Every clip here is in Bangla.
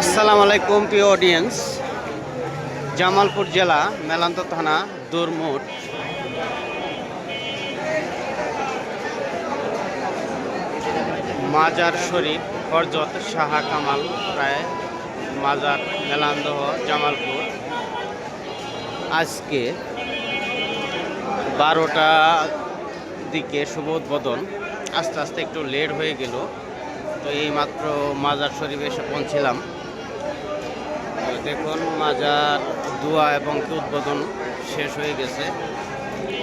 আসসালামু আলাইকুম প্রিয় অডিয়েন্স। জামালপুর জেলা মেলান্ত থানা দুরমুট মাজার শরীফ হযরত শাহ কামাল প্রায় মাজার মেলান্দহ জামালপুর আজকে 12টা দিকে শুভ উদ্বোধন। আস্তে আস্তে একটু লেট হয়ে গেল, তো এইমাত্র মাজার শরীফে এসে পৌঁছিলাম। দেখুন মাজার দোয়া এবং উদ্বোধন শেষ হয়ে গেছে।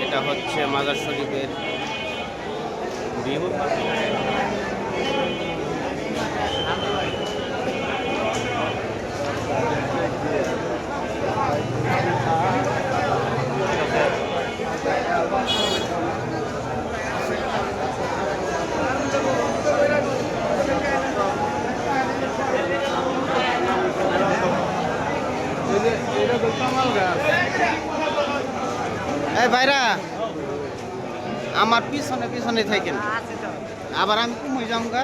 এটা হচ্ছে মাজার শরীফের ভিউ। এই ভাইরা আমার পিছনে পিছনে থাকেন, আবার আমি কমই যাম গা।